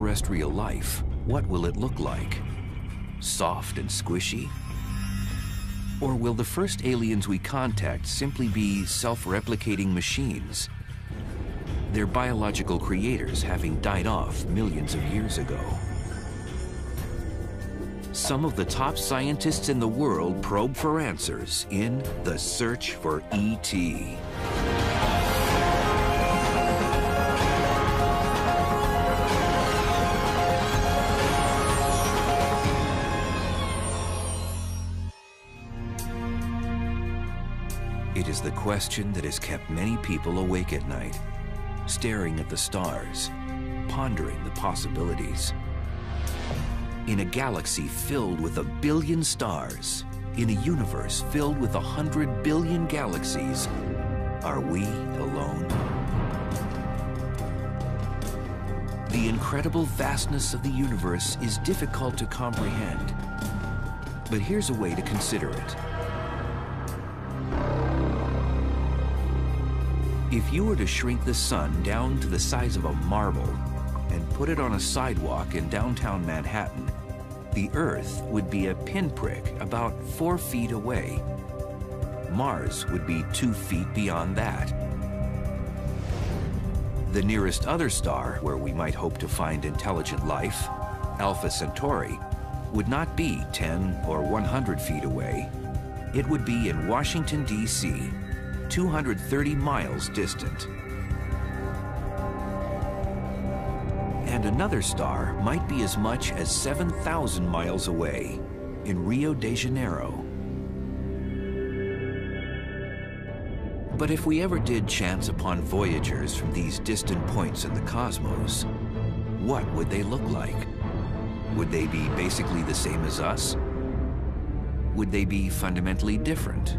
Terrestrial life, what will it look like? Soft and squishy? Or will the first aliens we contact simply be self-replicating machines, their biological creators having died off millions of years ago? Some of the top scientists in the world probe for answers in The Search for E.T. It is the question that has kept many people awake at night, staring at the stars, pondering the possibilities. In a galaxy filled with 1 billion stars, in a universe filled with 100 billion galaxies, are we alone? The incredible vastness of the universe is difficult to comprehend, but here's a way to consider it. If you were to shrink the sun down to the size of a marble and put it on a sidewalk in downtown Manhattan, the Earth would be a pinprick about 4 feet away. Mars would be 2 feet beyond that. The nearest other star where we might hope to find intelligent life, Alpha Centauri, would not be 10 or 100 feet away. It would be in Washington, D.C., 230 miles distant. And another star might be as much as 7,000 miles away, in Rio de Janeiro. But if we ever did chance upon voyagers from these distant points in the cosmos, what would they look like? Would they be basically the same as us? Would they be fundamentally different?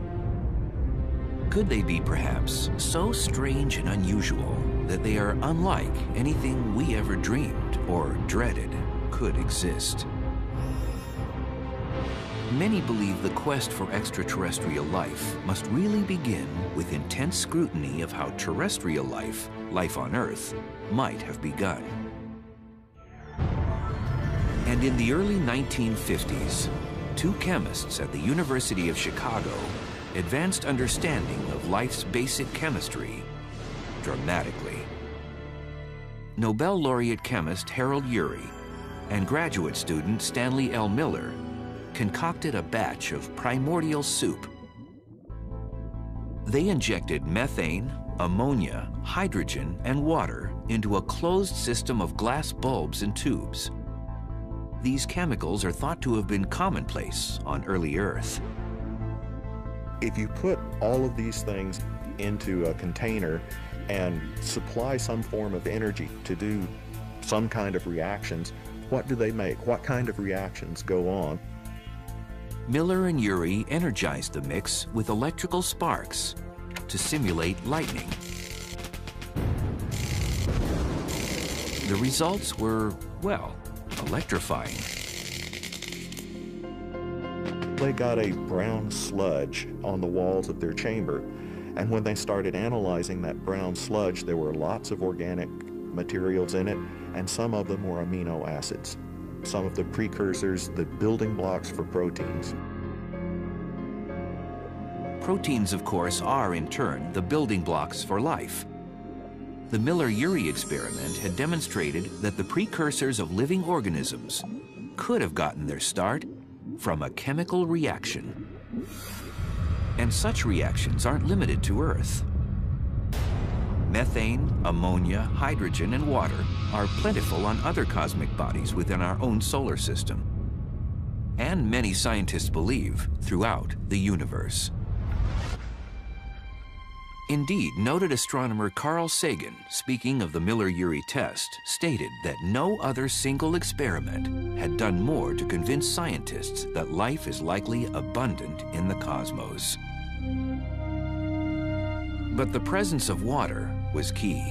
Could they be perhaps so strange and unusual that they are unlike anything we ever dreamed or dreaded could exist? Many believe the quest for extraterrestrial life must really begin with intense scrutiny of how terrestrial life, life on Earth, might have begun. And in the early 1950s, 2 chemists at the University of Chicago advanced understanding of life's basic chemistry dramatically. Nobel laureate chemist Harold Urey and graduate student Stanley L. Miller concocted a batch of primordial soup. They injected methane, ammonia, hydrogen, and water into a closed system of glass bulbs and tubes. These chemicals are thought to have been commonplace on early Earth. If you put all of these things into a container and supply some form of energy to do some kind of reactions, what do they make? What kind of reactions go on? Miller and Urey energized the mix with electrical sparks to simulate lightning. The results were, well, electrifying. They got a brown sludge on the walls of their chamber, and when they started analyzing that brown sludge, there were lots of organic materials in it, and some of them were amino acids, some of the precursors, the building blocks for proteins. Proteins, of course, are in turn the building blocks for life. The Miller-Urey experiment had demonstrated that the precursors of living organisms could have gotten their start from a chemical reaction. And such reactions aren't limited to Earth. Methane, ammonia, hydrogen, and water are plentiful on other cosmic bodies within our own solar system, and many scientists believe throughout the universe. Indeed, noted astronomer Carl Sagan, speaking of the Miller-Urey test, stated that no other single experiment had done more to convince scientists that life is likely abundant in the cosmos. But the presence of water was key.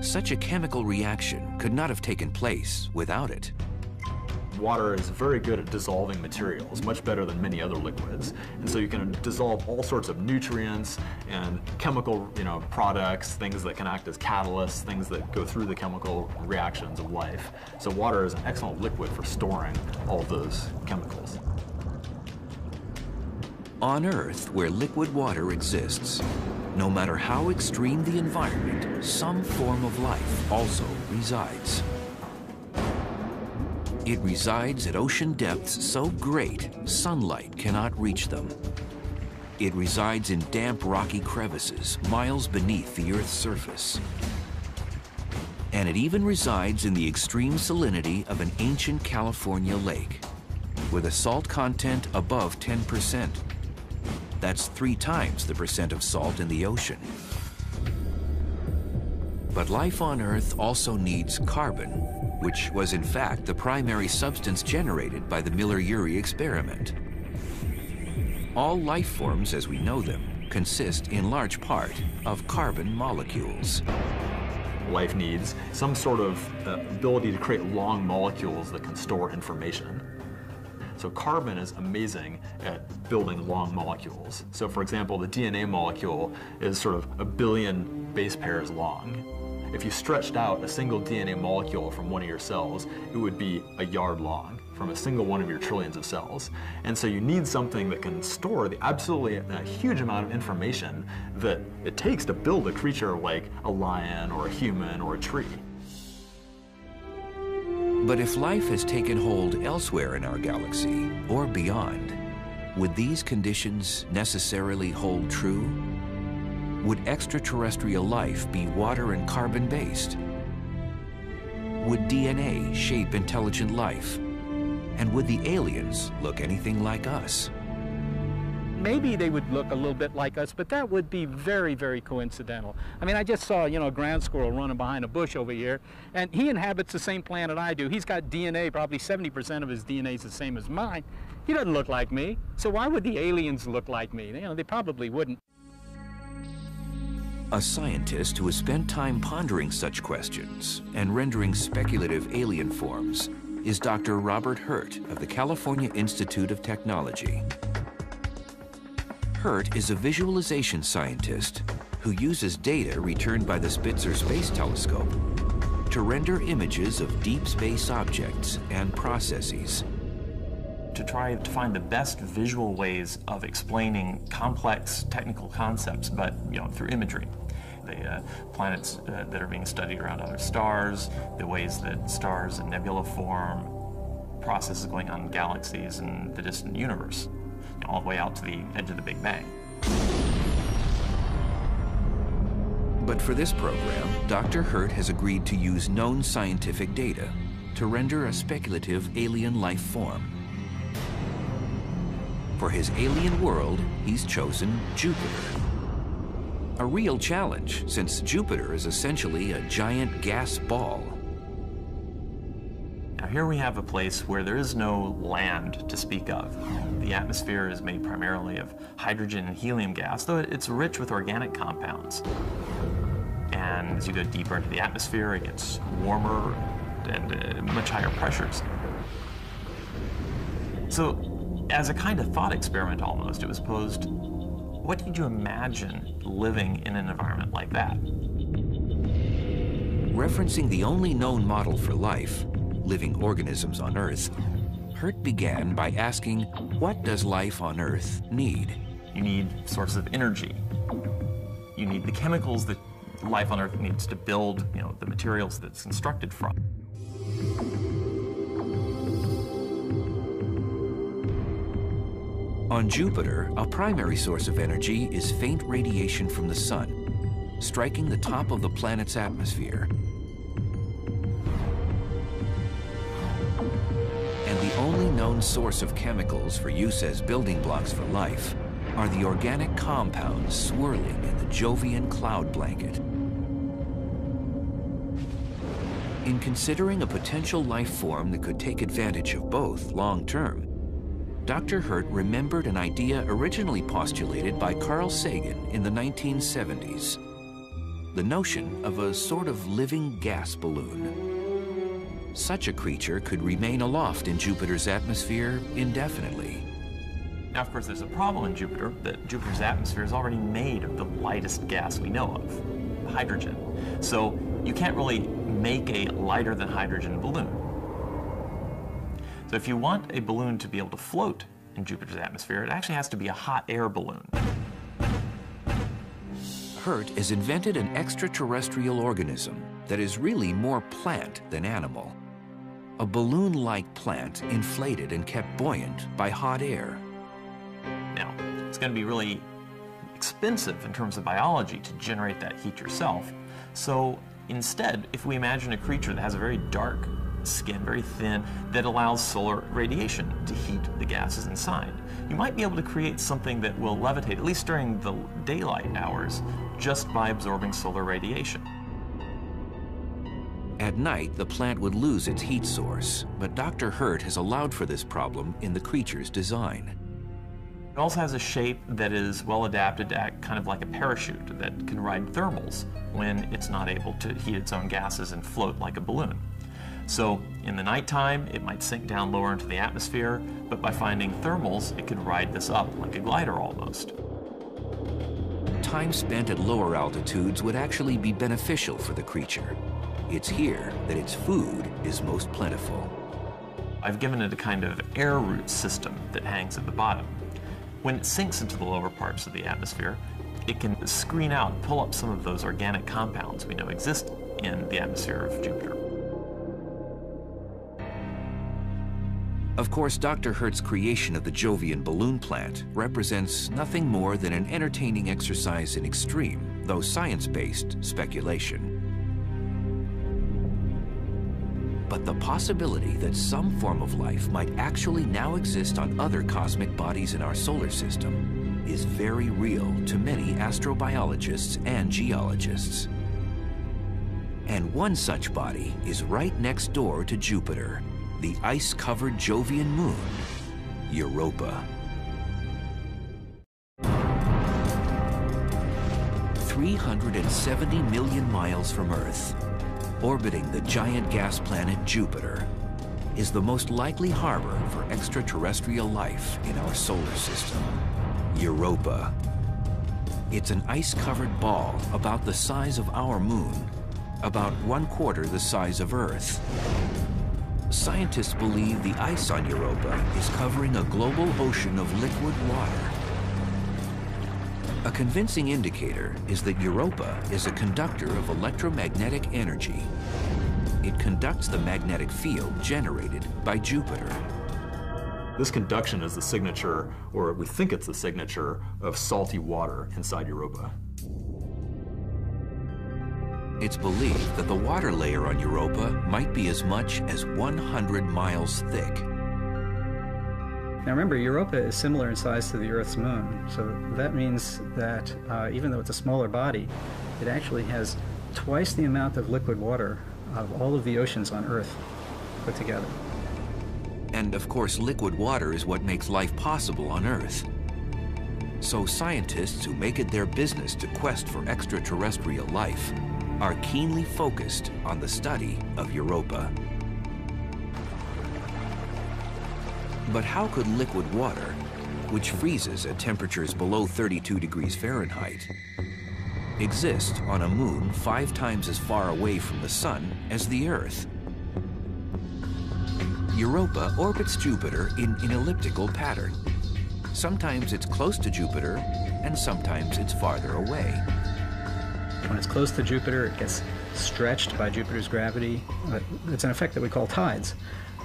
Such a chemical reaction could not have taken place without it. Water is very good at dissolving materials, much better than many other liquids. And so you can dissolve all sorts of nutrients and chemical, products, things that can act as catalysts, things that go through the chemical reactions of life. So water is an excellent liquid for storing all of those chemicals. On Earth, where liquid water exists, no matter how extreme the environment, some form of life also resides. It resides at ocean depths so great, sunlight cannot reach them. It resides in damp, rocky crevices, miles beneath the Earth's surface. And it even resides in the extreme salinity of an ancient California lake, with a salt content above 10%. That's 3 times the percent of salt in the ocean. But life on Earth also needs carbon, which was in fact the primary substance generated by the Miller-Urey experiment. All life forms as we know them consist in large part of carbon molecules. Life needs some sort of ability to create long molecules that can store information. So carbon is amazing at building long molecules. So for example, the DNA molecule is sort of 1 billion base pairs long. If you stretched out a single DNA molecule from one of your cells, it would be a yard long from a single one of your trillions of cells. And so you need something that can store the absolutely huge amount of information that it takes to build a creature like a lion or a human or a tree. But if life has taken hold elsewhere in our galaxy or beyond, would these conditions necessarily hold true? Would extraterrestrial life be water and carbon based? Would DNA shape intelligent life? And would the aliens look anything like us? Maybe they would look a little bit like us, but that would be very, very coincidental. I mean, I just saw, a ground squirrel running behind a bush over here, and he inhabits the same planet I do. He's got DNA, probably 70% of his DNA is the same as mine. He doesn't look like me, so why would the aliens look like me? They probably wouldn't. A scientist who has spent time pondering such questions and rendering speculative alien forms is Dr. Robert Hurt of the California Institute of Technology. Hurt is a visualization scientist who uses data returned by the Spitzer Space Telescope to render images of deep space objects and processes. To try to find the best visual ways of explaining complex technical concepts, but through imagery. The planets that are being studied around other stars, the ways that stars and nebula form, processes going on in galaxies and the distant universe, all the way out to the edge of the Big Bang. But for this program, Dr. Hurt has agreed to use known scientific data to render a speculative alien life form. For his alien world, he's chosen Jupiter. A real challenge, since Jupiter is essentially a giant gas ball. Now here we have a place where there is no land to speak of. The atmosphere is made primarily of hydrogen and helium gas, though it's rich with organic compounds. And as you go deeper into the atmosphere, it gets warmer and much higher pressures. So as a kind of thought experiment almost, it was posed, what did you imagine living in an environment like that? Referencing the only known model for life, living organisms on Earth, Hurt began by asking, what does life on Earth need? You need sources of energy. You need the chemicals that life on Earth needs to build, the materials that it's constructed from. On Jupiter, a primary source of energy is faint radiation from the sun, striking the top of the planet's atmosphere. And the only known source of chemicals for use as building blocks for life are the organic compounds swirling in the Jovian cloud blanket. In considering a potential life form that could take advantage of both long-term, Dr. Hurt remembered an idea originally postulated by Carl Sagan in the 1970s, the notion of a sort of living gas balloon. Such a creature could remain aloft in Jupiter's atmosphere indefinitely. Now, of course, there's a problem in Jupiter, that Jupiter's atmosphere is already made of the lightest gas we know of, hydrogen. So you can't really make a lighter than hydrogen balloon. So if you want a balloon to be able to float in Jupiter's atmosphere, it actually has to be a hot air balloon. Hurt has invented an extraterrestrial organism that is really more plant than animal. A balloon-like plant inflated and kept buoyant by hot air. Now, it's going to be really expensive in terms of biology to generate that heat yourself. So instead, if we imagine a creature that has a very dark skin, very thin, that allows solar radiation to heat the gases inside, you might be able to create something that will levitate, at least during the daylight hours, just by absorbing solar radiation. At night, the plant would lose its heat source, but Dr. Hurt has allowed for this problem in the creature's design. It also has a shape that is well adapted to act kind of like a parachute that can ride thermals when it's not able to heat its own gases and float like a balloon. So in the nighttime, it might sink down lower into the atmosphere, but by finding thermals, it could ride this up like a glider almost. Time spent at lower altitudes would actually be beneficial for the creature. It's here that its food is most plentiful. I've given it a kind of air root system that hangs at the bottom. When it sinks into the lower parts of the atmosphere, it can screen out, pull up some of those organic compounds we know exist in the atmosphere of Jupiter. Of course, Dr. Hurt's creation of the Jovian balloon plant represents nothing more than an entertaining exercise in extreme, though science-based, speculation. But the possibility that some form of life might actually now exist on other cosmic bodies in our solar system is very real to many astrobiologists and geologists. And one such body is right next door to Jupiter, the ice-covered Jovian moon, Europa. 370 million miles from Earth, orbiting the giant gas planet Jupiter, is the most likely harbor for extraterrestrial life in our solar system, Europa. It's an ice-covered ball about the size of our moon, about 1/4 the size of Earth. Scientists believe the ice on Europa is covering a global ocean of liquid water. A convincing indicator is that Europa is a conductor of electromagnetic energy. It conducts the magnetic field generated by Jupiter. This conduction is the signature, or we think it's the signature, of salty water inside Europa. It's believed that the water layer on Europa might be as much as 100 miles thick. Now remember, Europa is similar in size to the Earth's moon, so that means that even though it's a smaller body, it actually has twice the amount of liquid water of all of the oceans on Earth put together. And of course, liquid water is what makes life possible on Earth. So scientists who make it their business to quest for extraterrestrial life are keenly focused on the study of Europa. But how could liquid water, which freezes at temperatures below 32 degrees Fahrenheit, exist on a moon 5 times as far away from the sun as the Earth? Europa orbits Jupiter in an elliptical pattern. Sometimes it's close to Jupiter, and sometimes it's farther away. When it's close to Jupiter, it gets stretched by Jupiter's gravity. It's an effect that we call tides.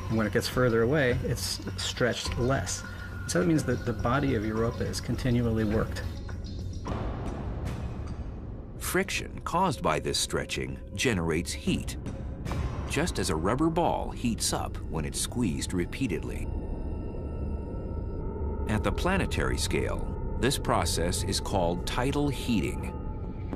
And when it gets further away, it's stretched less. So that means that the body of Europa is continually worked. Friction caused by this stretching generates heat, just as a rubber ball heats up when it's squeezed repeatedly. At the planetary scale, this process is called tidal heating,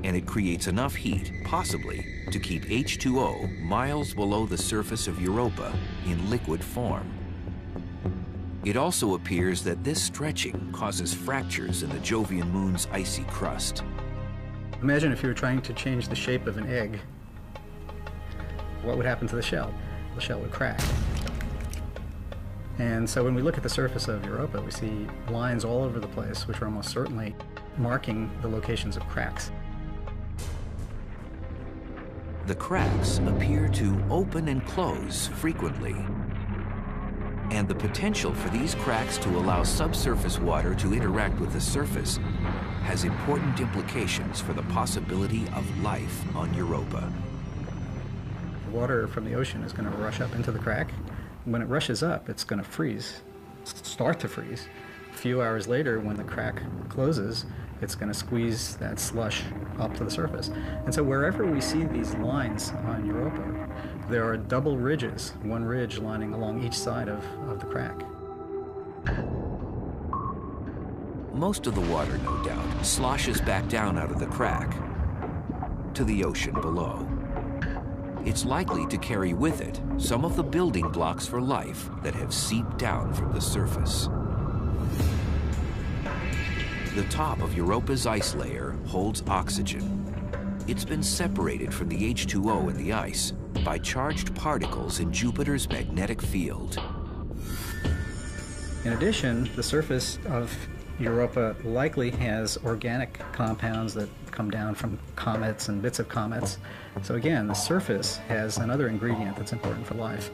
and it creates enough heat, possibly, to keep H2O miles below the surface of Europa in liquid form. It also appears that this stretching causes fractures in the Jovian moon's icy crust. Imagine if you were trying to change the shape of an egg. What would happen to the shell? the shell would crack. And so when we look at the surface of Europa, we see lines all over the place, which are almost certainly marking the locations of cracks. The cracks appear to open and close frequently. And the potential for these cracks to allow subsurface water to interact with the surface has important implications for the possibility of life on Europa. Water from the ocean is going to rush up into the crack. When it rushes up, it's going to freeze, start to freeze. A few hours later, when the crack closes, it's going to squeeze that slush up to the surface. And so wherever we see these lines on Europa, there are double ridges, one ridge lining along each side of the crack. Most of the water, no doubt, sloshes back down out of the crack to the ocean below. It's likely to carry with it some of the building blocks for life that have seeped down from the surface. The top of Europa's ice layer holds oxygen. It's been separated from the H2O in the ice by charged particles in Jupiter's magnetic field. In addition, the surface of Europa likely has organic compounds that come down from comets and bits of comets. So again, the surface has another ingredient that's important for life.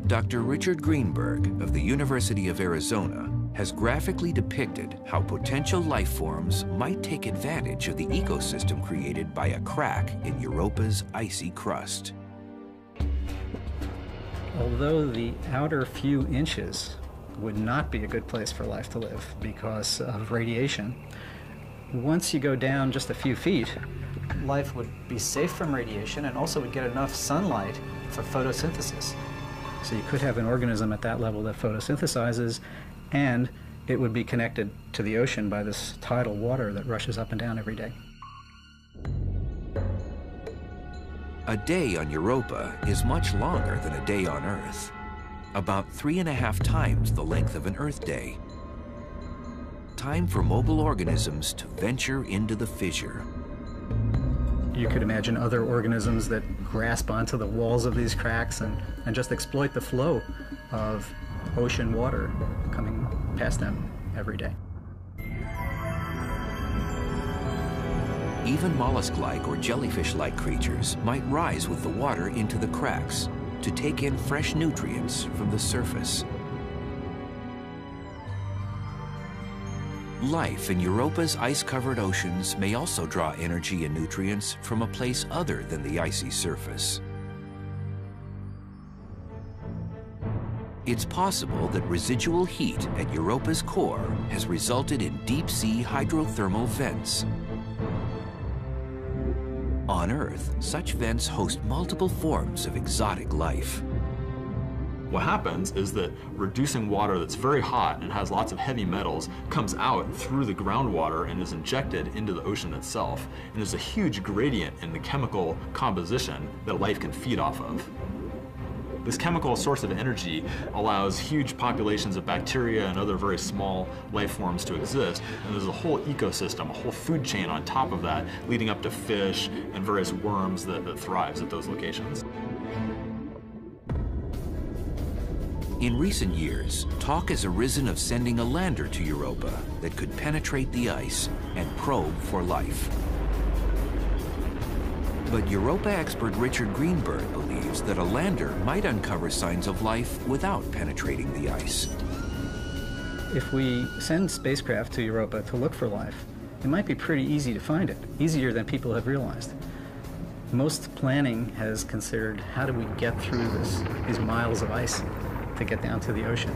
Dr. Richard Greenberg of the University of Arizona has graphically depicted how potential life forms might take advantage of the ecosystem created by a crack in Europa's icy crust. Although the outer few inches would not be a good place for life to live because of radiation, once you go down just a few feet, life would be safe from radiation and also would get enough sunlight for photosynthesis. So you could have an organism at that level that photosynthesizes, and it would be connected to the ocean by this tidal water that rushes up and down every day. A day on Europa is much longer than a day on Earth, about 3.5 times the length of an Earth day. Time for mobile organisms to venture into the fissure. You could imagine other organisms that grasp onto the walls of these cracks and just exploit the flow of ocean water coming past them every day. Even mollusk-like or jellyfish-like creatures might rise with the water into the cracks to take in fresh nutrients from the surface. Life in Europa's ice-covered oceans may also draw energy and nutrients from a place other than the icy surface. It's possible that residual heat at Europa's core has resulted in deep-sea hydrothermal vents. On Earth, such vents host multiple forms of exotic life. What happens is that reducing water that's very hot and has lots of heavy metals comes out through the groundwater and is injected into the ocean itself. And there's a huge gradient in the chemical composition that life can feed off of. This chemical source of energy allows huge populations of bacteria and other very small life forms to exist. And there's a whole ecosystem, a whole food chain on top of that, leading up to fish and various worms that thrives at those locations. In recent years, talk has arisen of sending a lander to Europa that could penetrate the ice and probe for life. But Europa expert Richard Greenberg believes that a lander might uncover signs of life without penetrating the ice. If we send spacecraft to Europa to look for life, it might be pretty easy to find it, easier than people have realized. Most planning has considered how do we get through these miles of ice to get down to the ocean.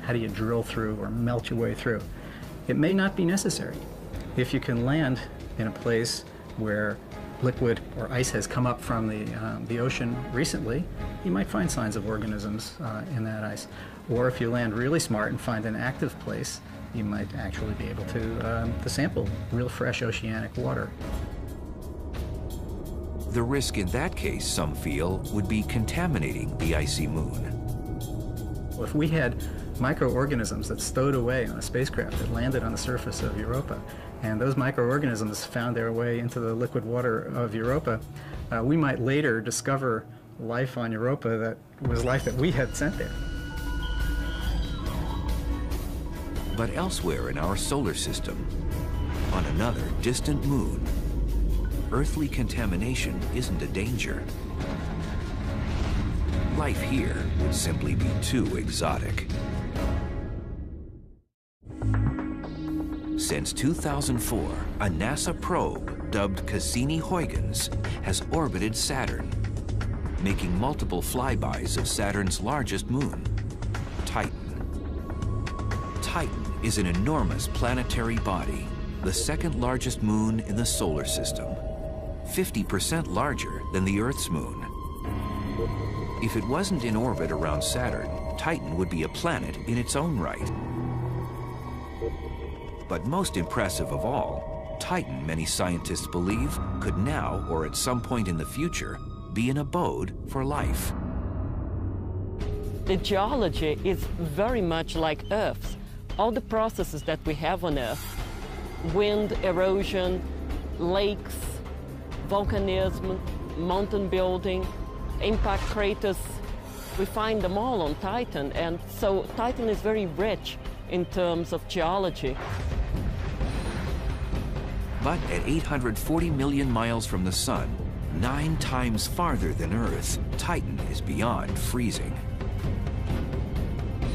How do you drill through or melt your way through? It may not be necessary. If you can land in a place where liquid or ice has come up from the ocean recently, you might find signs of organisms in that ice. Or if you land really smart and find an active place, you might actually be able to sample real fresh oceanic water. The risk in that case, some feel, would be contaminating the icy moon. If we had microorganisms that stowed away on a spacecraft that landed on the surface of Europa, And those microorganisms found their way into the liquid water of Europa. We might later discover life on Europa that was life that we had sent there. But elsewhere in our solar system, on another distant moon, earthly contamination isn't a danger. Life here would simply be too exotic. Since 2004, a NASA probe dubbed Cassini-Huygens has orbited Saturn, making multiple flybys of Saturn's largest moon, Titan. Titan is an enormous planetary body, the second largest moon in the solar system, 50% larger than the Earth's moon. If it wasn't in orbit around Saturn, Titan would be a planet in its own right. But most impressive of all, Titan, many scientists believe, could now, or at some point in the future, be an abode for life. The geology is very much like Earth's. All the processes that we have on Earth, wind, erosion, lakes, volcanism, mountain building, impact craters, we find them all on Titan, and so Titan is very rich in terms of geology. But at 840 million miles from the Sun, 9 times farther than Earth, Titan is beyond freezing.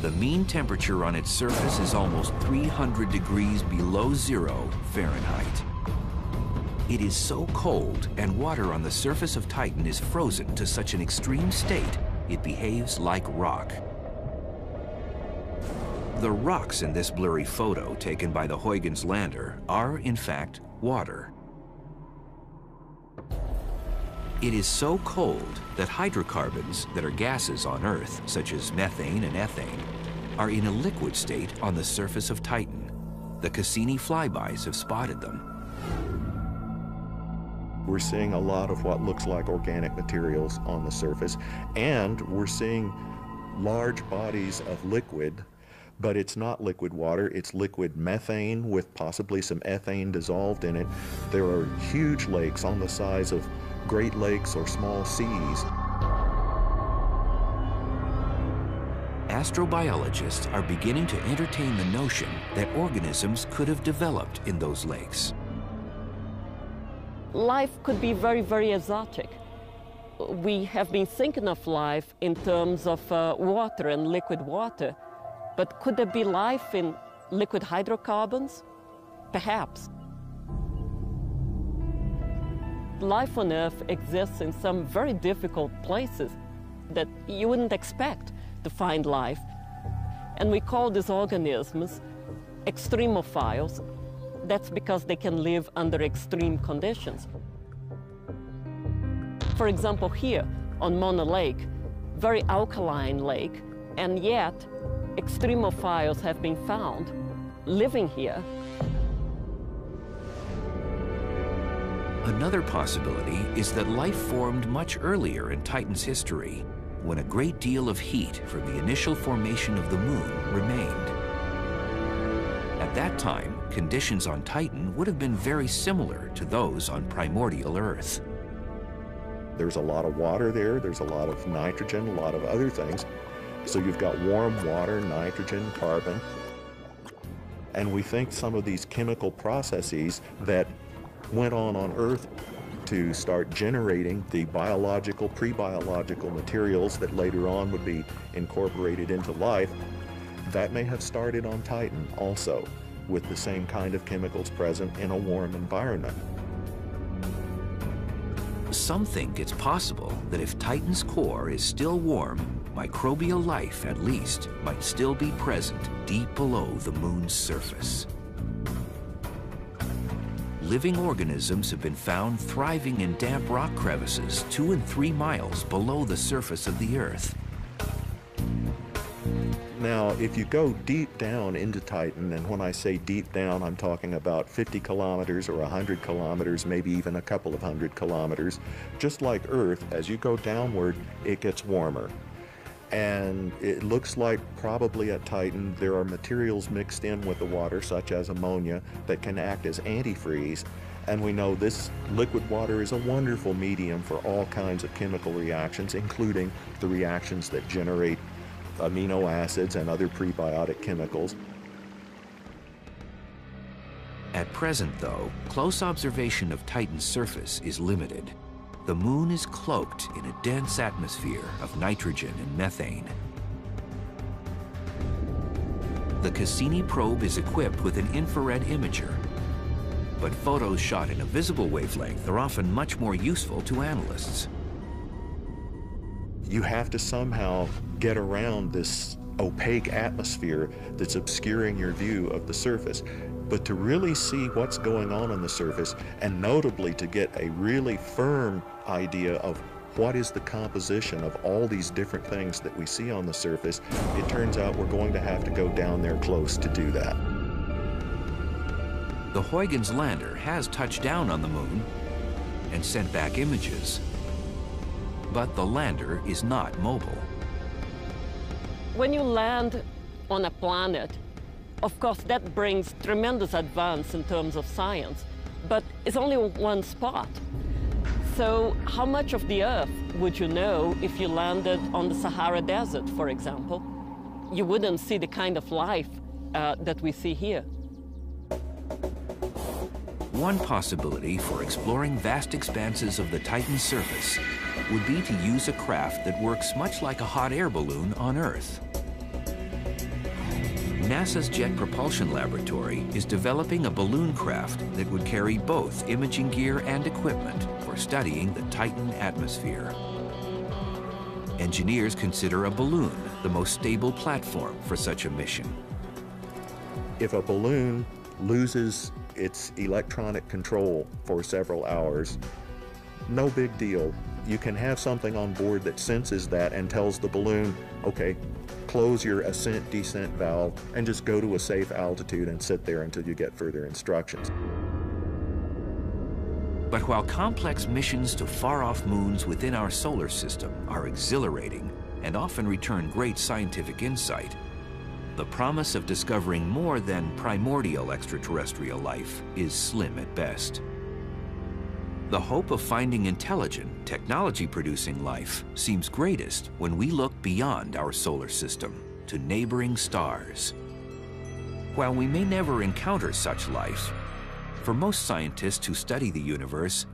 The mean temperature on its surface is almost 300 degrees below zero Fahrenheit. It is so cold, and water on the surface of Titan is frozen to such an extreme state, it behaves like rock. The rocks in this blurry photo taken by the Huygens lander are, in fact, water. It is so cold that hydrocarbons that are gases on Earth, such as methane and ethane, are in a liquid state on the surface of Titan. The Cassini flybys have spotted them. We're seeing a lot of what looks like organic materials on the surface, and we're seeing large bodies of liquid, but it's not liquid water, it's liquid methane with possibly some ethane dissolved in it. There are huge lakes on the size of Great Lakes or small seas. Astrobiologists are beginning to entertain the notion that organisms could have developed in those lakes. Life could be very, very exotic. We have been thinking of life in terms of water and liquid water, but could there be life in liquid hydrocarbons? Perhaps. Life on Earth exists in some very difficult places that you wouldn't expect to find life. And we call these organisms extremophiles. That's because they can live under extreme conditions. For example, here on Mona Lake, very alkaline lake, and yet extremophiles have been found living here. Another possibility is that life formed much earlier in Titan's history, when a great deal of heat from the initial formation of the moon remained. At that time, conditions on Titan would have been very similar to those on primordial Earth. There's a lot of water there, there's a lot of nitrogen, a lot of other things. So you've got warm water, nitrogen, carbon. And we think some of these chemical processes that went on Earth to start generating the biological, pre-biological materials that later on would be incorporated into life, that may have started on Titan also, with the same kind of chemicals present in a warm environment. Some think it's possible that if Titan's core is still warm, microbial life, at least, might still be present deep below the moon's surface. Living organisms have been found thriving in damp rock crevices 2 and 3 miles below the surface of the Earth. Now, if you go deep down into Titan, and when I say deep down, I'm talking about 50 kilometers or 100 kilometers, maybe even a couple of 100 kilometers, just like Earth, as you go downward, it gets warmer. And it looks like probably at Titan there are materials mixed in with the water, such as ammonia, that can act as antifreeze. And we know this liquid water is a wonderful medium for all kinds of chemical reactions, including the reactions that generate amino acids and other prebiotic chemicals. At present, though, close observation of Titan's surface is limited. The moon is cloaked in a dense atmosphere of nitrogen and methane. The Cassini probe is equipped with an infrared imager, but photos shot in a visible wavelength are often much more useful to analysts. You have to somehow get around this opaque atmosphere that's obscuring your view of the surface. But to really see what's going on the surface, and notably to get a really firm idea of what is the composition of all these different things that we see on the surface, it turns out we're going to have to go down there close to do that. The Huygens lander has touched down on the moon and sent back images, but the lander is not mobile. When you land on a planet, of course, that brings tremendous advance in terms of science, but it's only one spot. So how much of the Earth would you know if you landed on the Sahara Desert, for example? You wouldn't see the kind of life that we see here. One possibility for exploring vast expanses of the Titan surface would be to use a craft that works much like a hot air balloon on Earth. NASA's Jet Propulsion Laboratory is developing a balloon craft that would carry both imaging gear and equipment for studying the Titan atmosphere. Engineers consider a balloon the most stable platform for such a mission. If a balloon loses its electronic control for several hours, no big deal. You can have something on board that senses that and tells the balloon, okay, close your ascent-descent valve and just go to a safe altitude and sit there until you get further instructions. But while complex missions to far-off moons within our solar system are exhilarating and often return great scientific insight, the promise of discovering more than primordial extraterrestrial life is slim at best. The hope of finding intelligent, technology-producing life seems greatest when we look beyond our solar system to neighboring stars. While we may never encounter such life, for most scientists who study the universe,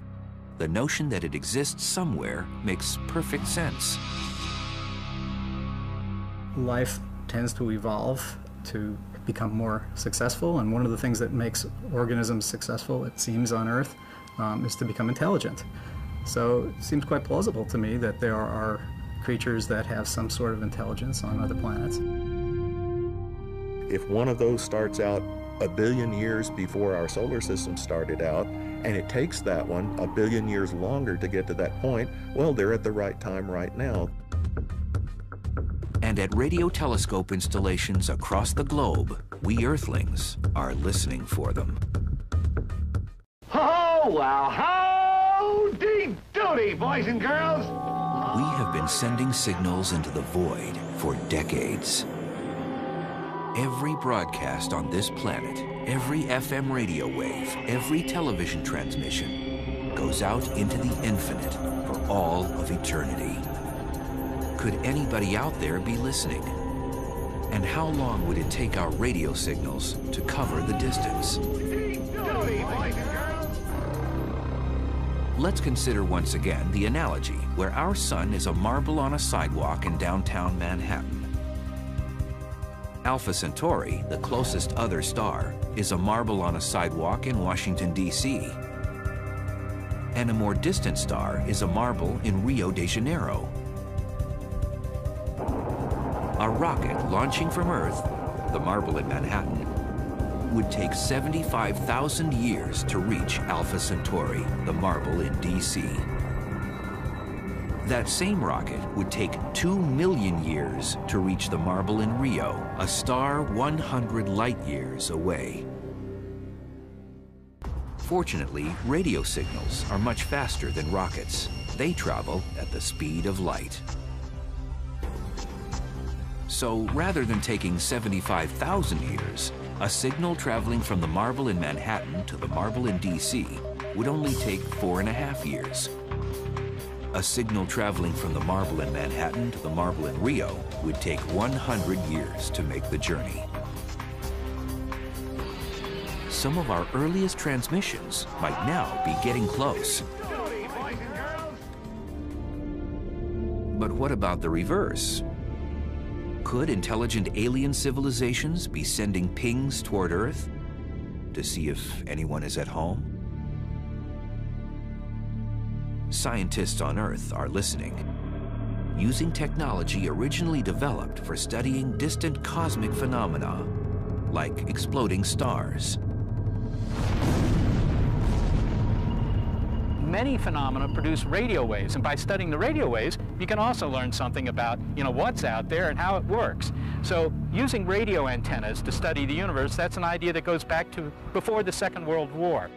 the notion that it exists somewhere makes perfect sense. Life tends to evolve to become more successful, and one of the things that makes organisms successful, it seems, on Earth is to become intelligent. So it seems quite plausible to me that there are creatures that have some sort of intelligence on other planets. If one of those starts out 1 billion years before our solar system started out, and it takes that one 1 billion years longer to get to that point, well, they're at the right time right now. And at radio telescope installations across the globe, we Earthlings are listening for them. Oh, well, howdy doody, boys and girls! We have been sending signals into the void for decades. Every broadcast on this planet, every FM radio wave, every television transmission goes out into the infinite for all of eternity. Could anybody out there be listening? And how long would it take our radio signals to cover the distance? Let's consider once again the analogy where our sun is a marble on a sidewalk in downtown Manhattan. Alpha Centauri, the closest other star, is a marble on a sidewalk in Washington, D.C. And a more distant star is a marble in Rio de Janeiro. A rocket launching from Earth, the marble in Manhattan, would take 75,000 years to reach Alpha Centauri, the marble in D.C. That same rocket would take 2 million years to reach the marble in Rio, a star 100 light years away. Fortunately, radio signals are much faster than rockets. They travel at the speed of light. So rather than taking 75,000 years, a signal traveling from the marble in Manhattan to the marble in DC would only take 4.5 years. A signal traveling from the marble in Manhattan to the marble in Rio would take 100 years to make the journey. Some of our earliest transmissions might now be getting close. But what about the reverse? Could intelligent alien civilizations be sending pings toward Earth to see if anyone is at home? Scientists on Earth are listening, using technology originally developed for studying distant cosmic phenomena, like exploding stars. Many phenomena produce radio waves, and by studying the radio waves, you can also learn something about, what's out there and how it works. So using radio antennas to study the universe, that's an idea that goes back to before the Second World War.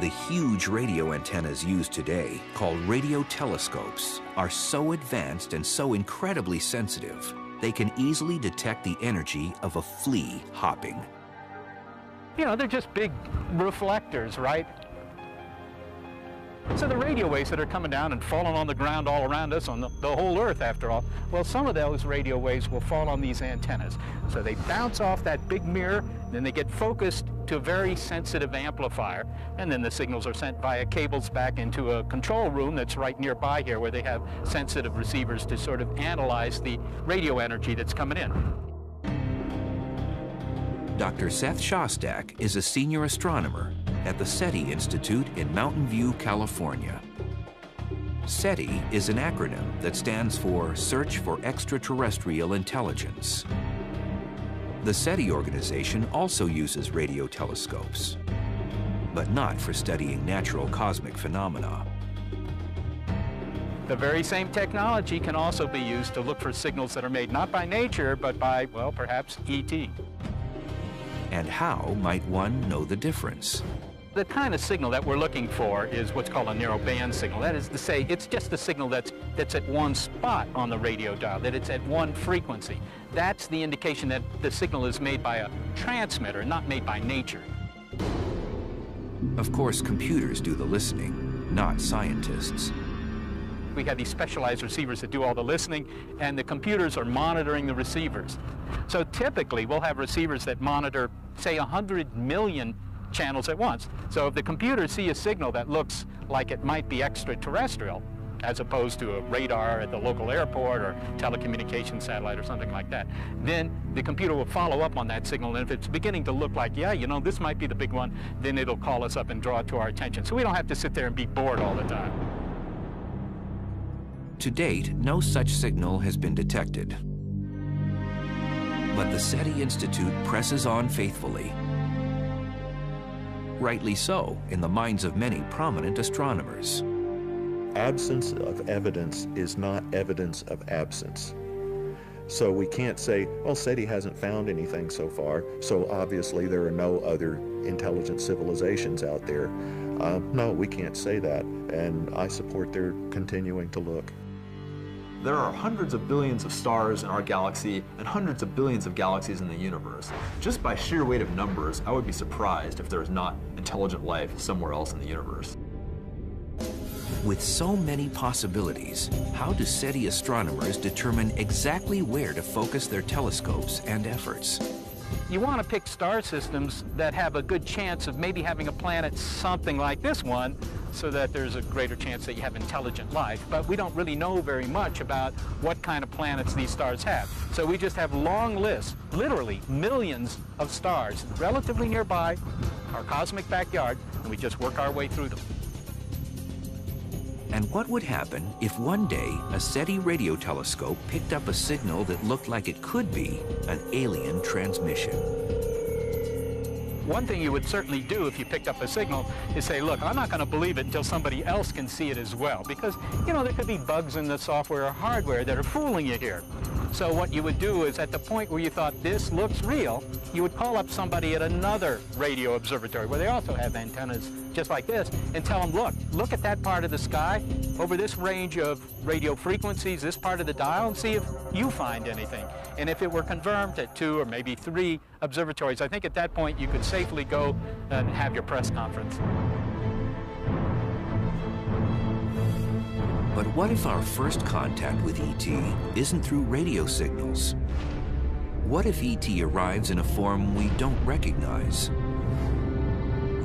The huge radio antennas used today, called radio telescopes, are so advanced and so incredibly sensitive, they can easily detect the energy of a flea hopping. They're just big reflectors, right? So the radio waves that are coming down and falling on the ground all around us, on the whole Earth after all, well, some of those radio waves will fall on these antennas. So they bounce off that big mirror, then they get focused to a very sensitive amplifier, and then the signals are sent via cables back into a control room that's right nearby here, where they have sensitive receivers to sort of analyze the radio energy that's coming in. Dr. Seth Shostak is a senior astronomer at the SETI Institute in Mountain View, California. SETI is an acronym that stands for Search for Extraterrestrial Intelligence. The SETI organization also uses radio telescopes, but not for studying natural cosmic phenomena. The very same technology can also be used to look for signals that are made not by nature, but by, well, perhaps ET. And how might one know the difference? The kind of signal that we're looking for is what's called a narrow band signal. That is to say, it's just a signal that's at one spot on the radio dial, that it's at one frequency. That's the indication that the signal is made by a transmitter, not made by nature. Of course, computers do the listening, not scientists. We have these specialized receivers that do all the listening, and the computers are monitoring the receivers. So typically, we'll have receivers that monitor, say, 100 million channels at once. So if the computers see a signal that looks like it might be extraterrestrial, as opposed to a radar at the local airport or telecommunications satellite or something like that, then the computer will follow up on that signal, and if it's beginning to look like, yeah, this might be the big one, then it'll call us up and draw it to our attention. So we don't have to sit there and be bored all the time. To date, no such signal has been detected. But the SETI Institute presses on faithfully. Rightly so, in the minds of many prominent astronomers. Absence of evidence is not evidence of absence. So we can't say, well, SETI hasn't found anything so far, so obviously there are no other intelligent civilizations out there. No, we can't say that, and I support their continuing to look. There are hundreds of billions of stars in our galaxy and hundreds of billions of galaxies in the universe. Just by sheer weight of numbers, I would be surprised if there is not intelligent life somewhere else in the universe. With so many possibilities, how do SETI astronomers determine exactly where to focus their telescopes and efforts? You want to pick star systems that have a good chance of maybe having a planet something like this one, so that there's a greater chance that you have intelligent life. But we don't really know very much about what kind of planets these stars have. So we just have long lists, literally millions of stars, relatively nearby our cosmic backyard, and we just work our way through them. And what would happen if one day a SETI radio telescope picked up a signal that looked like it could be an alien transmission? One thing you would certainly do if you picked up a signal is say, look, I'm not going to believe it until somebody else can see it as well, because, there could be bugs in the software or hardware that are fooling you here. So what you would do is at the point where you thought this looks real, you would call up somebody at another radio observatory where they also have antennas just like this and tell them, look at that part of the sky over this range of radio frequencies, this part of the dial, and see if you find anything. And if it were confirmed at 2 or maybe 3 observatories, I think at that point you could safely go and have your press conference. But what if our first contact with ET isn't through radio signals? What if ET arrives in a form we don't recognize?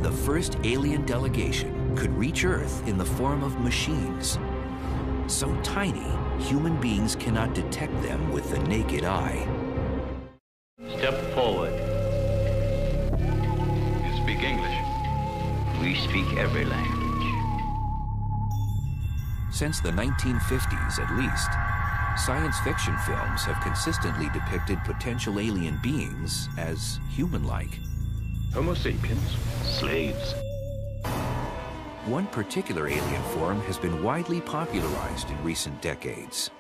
The first alien delegation could reach Earth in the form of machines, so tiny human beings cannot detect them with the naked eye. Step forward. You speak English? We speak every language. Since the 1950s, at least, science fiction films have consistently depicted potential alien beings as human-like. Homo sapiens? Slaves. One particular alien form has been widely popularized in recent decades.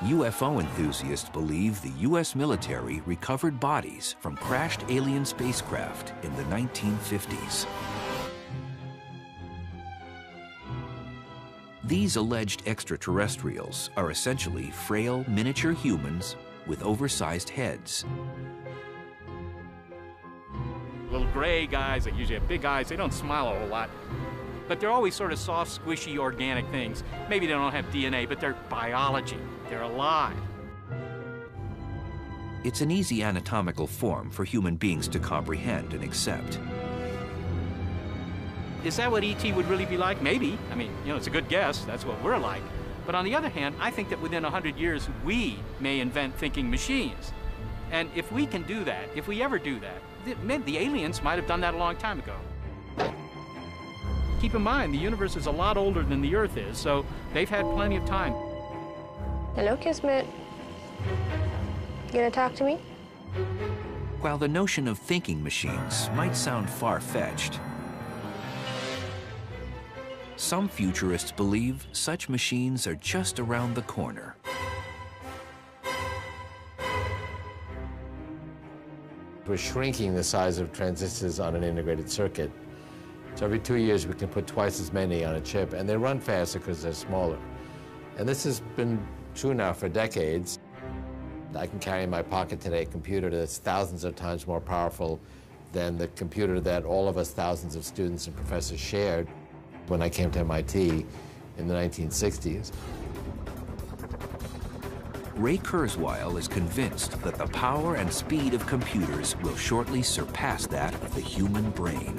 UFO enthusiasts believe the U.S. military recovered bodies from crashed alien spacecraft in the 1950s. These alleged extraterrestrials are essentially frail miniature humans with oversized heads. Little gray guys that usually have big eyes, they don't smile a whole lot. But they're always sort of soft, squishy, organic things. Maybe they don't have DNA, but they're biology. They're alive. It's an easy anatomical form for human beings to comprehend and accept. Is that what ET would really be like? Maybe. I mean, you know, it's a good guess. That's what we're like. But on the other hand, I think that within 100 years, we may invent thinking machines. And if we can do that, if we ever do that, the aliens might have done that a long time ago. Keep in mind, the universe is a lot older than the Earth is, so they've had plenty of time. Hello, Kismet. You gonna talk to me? While the notion of thinking machines might sound far-fetched, some futurists believe such machines are just around the corner. We're shrinking the size of transistors on an integrated circuit. So every 2 years we can put twice as many on a chip, and they run faster because they're smaller. And this has been true now for decades. I can carry in my pocket today a computer that's thousands of times more powerful than the computer that all of us thousands of students and professors shared when I came to MIT in the 1960s. Ray Kurzweil is convinced that the power and speed of computers will shortly surpass that of the human brain.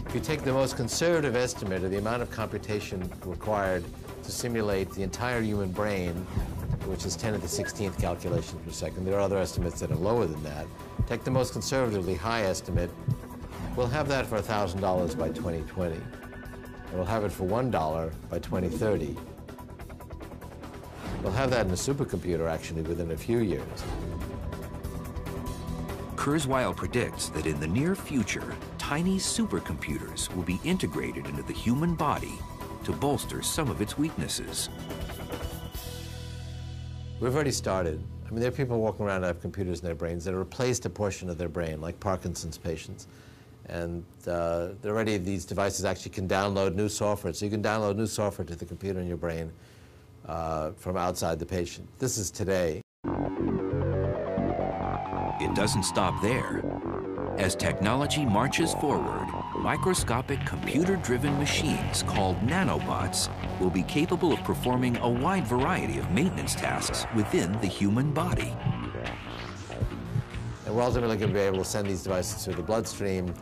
If you take the most conservative estimate of the amount of computation required to simulate the entire human brain, which is 10 to the 16th calculations per second, there are other estimates that are lower than that. Take the most conservatively high estimate, we'll have that for $1,000 by 2020. And we'll have it for $1 by 2030. We'll have that in a supercomputer, actually, within a few years. Kurzweil predicts that in the near future, tiny supercomputers will be integrated into the human body to bolster some of its weaknesses. We've already started. I mean, there are people walking around that have computers in their brains that have replaced a portion of their brain, like Parkinson's patients. And already these devices actually can download new software. So you can download new software to the computer in your brain from outside the patient. This is today. It doesn't stop there. As technology marches forward, microscopic computer-driven machines called nanobots will be capable of performing a wide variety of maintenance tasks within the human body. And we're ultimately going to be able to send these devices through the bloodstream,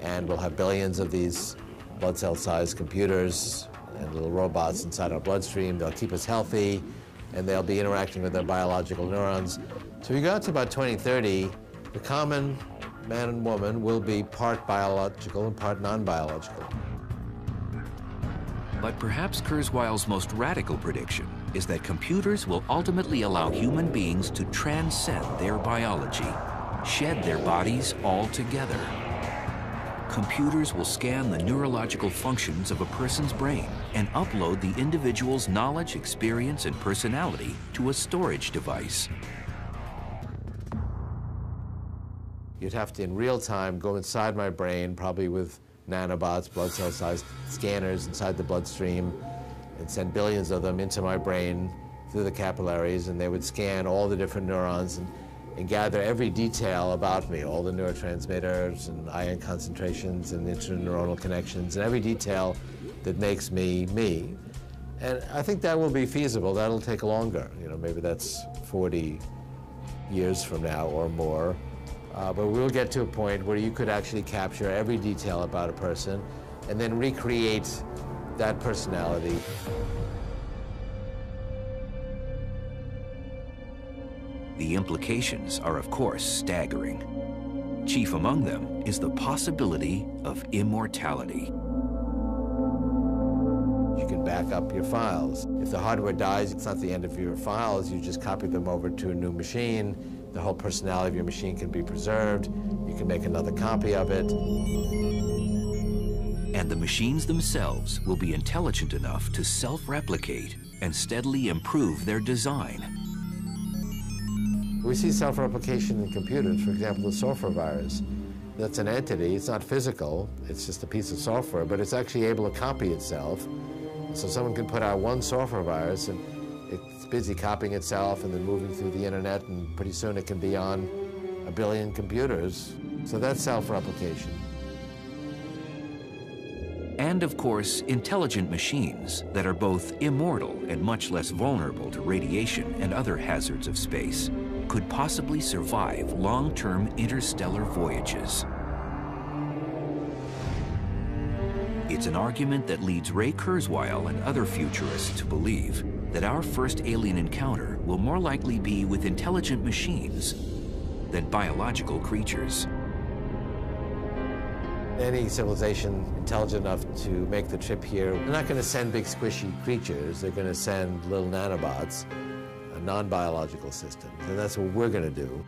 and we'll have billions of these blood cell-sized computers and little robots inside our bloodstream. They'll keep us healthy, and they'll be interacting with our biological neurons. So if you go out to about 2030, the common man and woman will be part biological and part non-biological. But perhaps Kurzweil's most radical prediction is that computers will ultimately allow human beings to transcend their biology, shed their bodies altogether. computers will scan the neurological functions of a person's brain and upload the individual's knowledge, experience, and personality to a storage device. You'd have to, in real time, go inside my brain, probably with nanobots, blood cell-sized scanners inside the bloodstream, and send billions of them into my brain through the capillaries, and they would scan all the different neurons and gather every detail about me, all the neurotransmitters and ion concentrations and interneuronal connections, and every detail that makes me me. And I think that will be feasible. That'll take longer. You know, maybe that's 40 years from now or more. But we'll get to a point where you could actually capture every detail about a person and then recreate that personality. The implications are, of course, staggering. Chief among them is the possibility of immortality. You can back up your files. If the hardware dies, it's not the end of your files. You just copy them over to a new machine. The whole personality of your machine can be preserved. You can make another copy of it. And the machines themselves will be intelligent enough to self-replicate and steadily improve their design. We see self-replication in computers. For example, the software virus. That's an entity. It's not physical. It's just a piece of software, but it's actually able to copy itself. So someone can put out one software virus, and it's busy copying itself and then moving through the internet, and pretty soon it can be on 1 billion computers. So that's self-replication. And of course, intelligent machines that are both immortal and much less vulnerable to radiation and other hazards of space could possibly survive long-term interstellar voyages. It's an argument that leads Ray Kurzweil and other futurists to believe that our first alien encounter will more likely be with intelligent machines than biological creatures. Any civilization intelligent enough to make the trip here, they're not going to send big squishy creatures. They're going to send little nanobots, non-biological systems, and that's what we're going to do.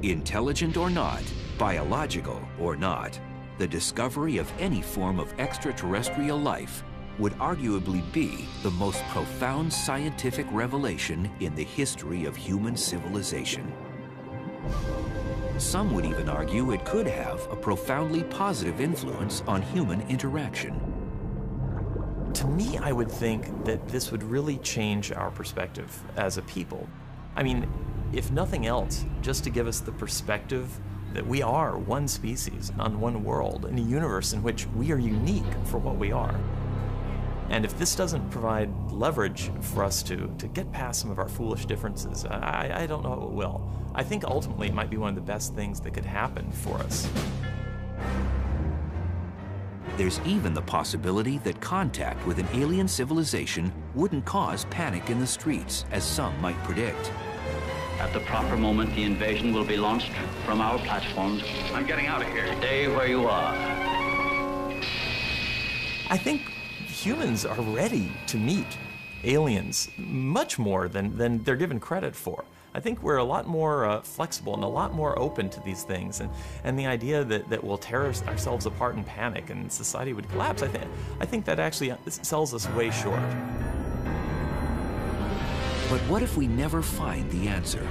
Intelligent or not, biological or not, the discovery of any form of extraterrestrial life would arguably be the most profound scientific revelation in the history of human civilization. Some would even argue it could have a profoundly positive influence on human interaction. To me, I would think that this would really change our perspective as a people. I mean, if nothing else, just to give us the perspective that we are one species on one world in a universe in which we are unique for what we are. And if this doesn't provide leverage for us to get past some of our foolish differences, I don't know what will. I think ultimately it might be one of the best things that could happen for us. There's even the possibility that contact with an alien civilization wouldn't cause panic in the streets, as some might predict. At the proper moment, the invasion will be launched from our platforms. I'm getting out of here. Stay where you are. I think humans are ready to meet aliens much more than they're given credit for. I think we're a lot more flexible and a lot more open to these things, and the idea that we'll tear ourselves apart in panic and society would collapse, I think that actually sells us way short. But what if we never find the answer?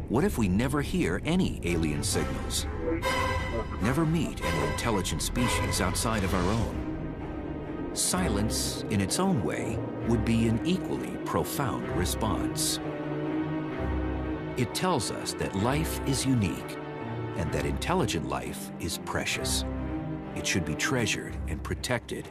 What if we never hear any alien signals? Never meet any intelligent species outside of our own? Silence, in its own way, would be an equally profound response. It tells us that life is unique and that intelligent life is precious. It should be treasured and protected